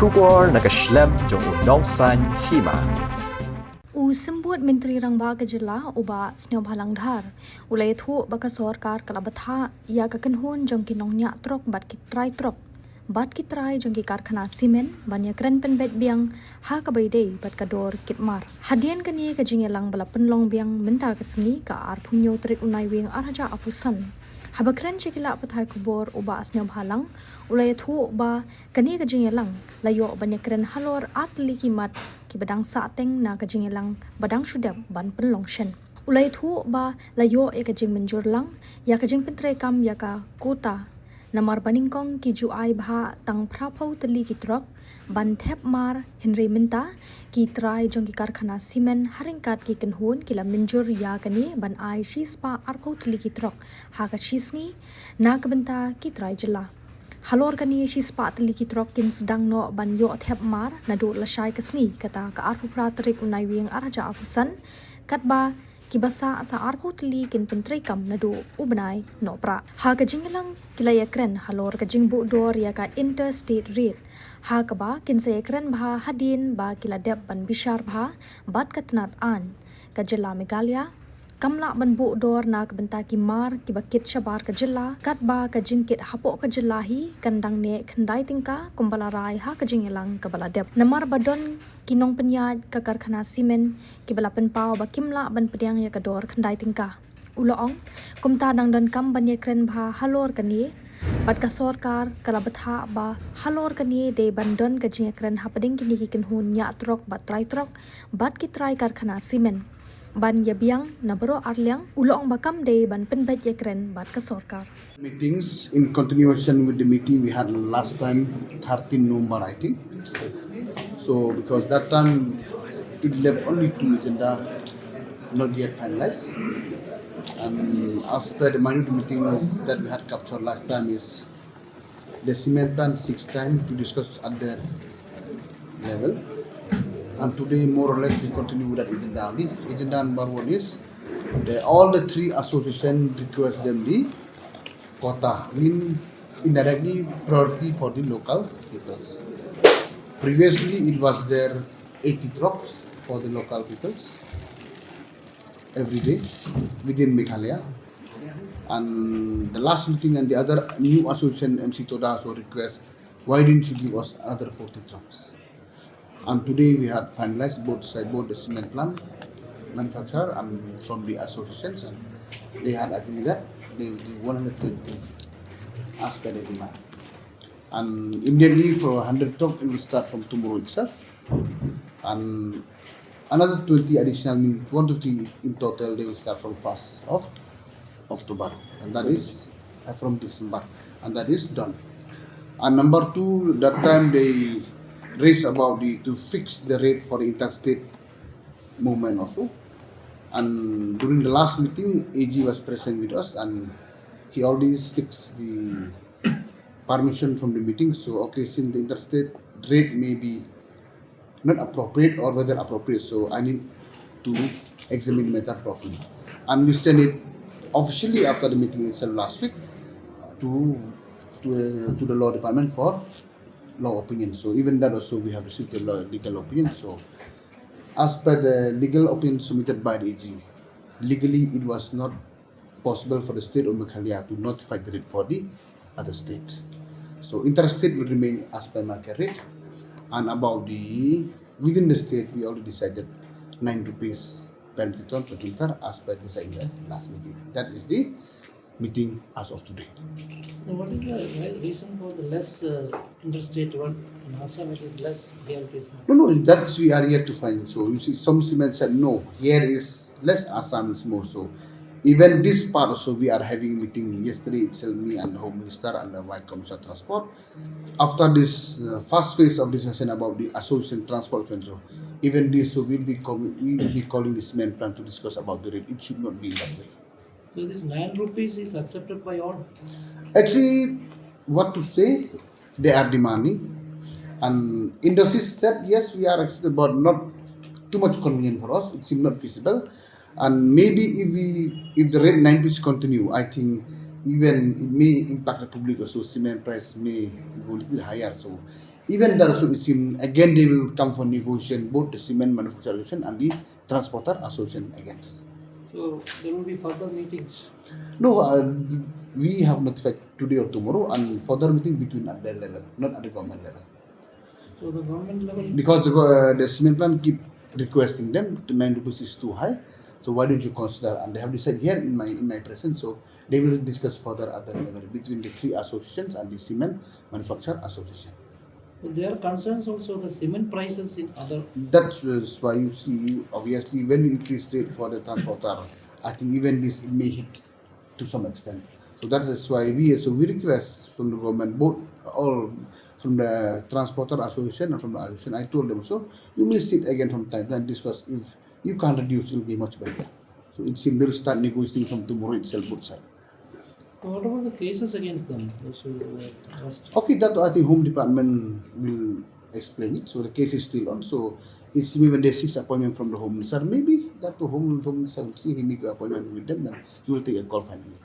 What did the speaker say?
Trubor nakaslem jong unongsan Hima. Sembut Menteri Rangba Kejela uba sneo bhalang dhar ulai thu baka Sorkar kala Bthah Ïaka kenhun jong ki Nongñiah Trok bat ki Trai Trok bat ki Trai jong ki Karkhana simen banyak keren Pynbeit biang ha ka baidei bat ka dor kitmar hadian kani ka jingelang bala penlong biang menta ka sni ka ar punyo trik unai wing arhaja apusan habakren chikila pathai kubor uba sneo bhalang ulai thu ba kani ka jingelang layo banyak keren halor atli ki mat ki badang Hapdeng na kajingelang badang sudap ban penlong shen ulai thu ba layo e kajing menjur lang ya kajing pentre kam ya ka quota namar baningkong ki ju ai bha tang phrapau tali ki Trok ban thep mar Henry minta ki Trai jong ki Karkhana simen haringkat ki kenhun ki la menjur ya kani ban ai shi spa arpau tali ki Trok ha ka shisngi na ka benta ki Trai jela halor kani shi spa tali ki Trok kin sedang no ban yo thep mar na do la shai kasni kata ka arpu pratrik unai wing araja apusan katba ki basa asa arpu tali kin pentre kam na do ubnai no pra ha ka jingelang kilaya kren halor ka jingbu dor ya ka Interstate rate ha ka ba kin se kren bha hadin ba kila dep ban bishar bha bat katnat an ka jela Meghalaya kamla ban bu dor na ka benta ki mar ki bakit shabar ka jilla kat ba ka jingkit hapo ka jillahi kandang ne khandai tingka kumbala rai ha ka jingelang ka bala dep namar badon kinong penyaj ka Karkhana simen ki bala penpau ba kimla ban pediang ya ka dor khandai tingka uloong kumta dang dan kam ban ye kren bha halor kani bat ka Sorkar kala Bthah ba halor kani de bandon ka jinge kren Hapdeng kini ki kenhun nya Trok bat Trai Trok bat ki Trai Karkhana simen ban yabiang nabro arliang ulong bakam de ban Pynbeit yakren bat ka Sorkar meetings in continuation with the meeting we had last time 13 November I think so because that time it left only two agenda not yet finalized and as per the minute meeting that we had captured last time is the cement plant 6 times to discuss at their level. And today, more or less, we continue with that agenda only. Agenda number one is all the three associations request them the quota, mean indirectly priority for the local peoples. Previously, it was there 80 trucks for the local peoples every day within Meghalaya. And the last meeting and the other new association MC Toda also request, why didn't you give us another 40 trucks? And today we had finalized both the cement plant manufacturer and from the associations, and they had agreed that they will give 120 as per the demand. And immediately for 100 truck it will start from tomorrow itself, and another 20 additional, means 150 in total. They will start from 1st of October, and that is from December, and that is done. And number two, that time they raised about to fix the rate for the interstate movement also. And during the last meeting, AG was present with us, and he already seeks the permission from the meeting. So okay, since the interstate rate may be not appropriate or whether appropriate, so I need to examine the matter properly. And we sent it officially after the meeting itself last week to the law department for law opinion. So even that also we have received the legal opinion. So as per the legal opinion submitted by the AG, legally it was not possible for the state of Meghalaya to notify the rate for the other state. So interstate will remain as per market rate, and about the within the state we already decided 9 rupees per metric ton per quintal as per decided in the last meeting. That is the meeting as of today. Now, what is the reason for the less interstate one in Assam? It is less, here it is more. No, that's we are yet to find. So you see, some cement said no, here is less, Assam is more. So even this part also we are having a meeting yesterday itself, me and the Home Minister and the White Commissioner of Transport. After this first phase of discussion about the association transport, so even this, so we will be calling the cement plant to discuss about the rate. It should not be that way. So this 9 rupees is accepted by all? Actually, what to say, they are demanding, and industry said yes, we are accepted, but not too much convenient for us. It seems not feasible, and maybe if the rate 9 rupees continue, I think even it may impact the public also. Cement price may go a little higher. So Even that also it seems again they will come for negotiation, both the cement manufacturer association and the transporter association again. So there will be further meetings. No, we have notified today or tomorrow and further meeting between at their level, not at the government level. So the government level. Because the cement plant keep requesting them to 9 rupees is too high. So why don't you consider? And they have decided here in my presence. So they will discuss further at the level between the three associations and the cement manufacturer association. So there are concerns also the cement prices in other. That's why you see obviously when we increase rate for the transporter, I think even this may hit to some extent. So that is why we request from the government both all from the transporter association and from the association. I told them so you may sit again from time to time discuss if you can't reduce it will be much better. So it seems they'll start negotiating from tomorrow itself both sides. So what about the cases against them? Those who were arrested? Okay, that I think Home Department will explain it. So the case is still on. So it's when they seek appointment from the Home Minister, maybe that the Home Minister will see he make an appointment with them, then he will take a call finally.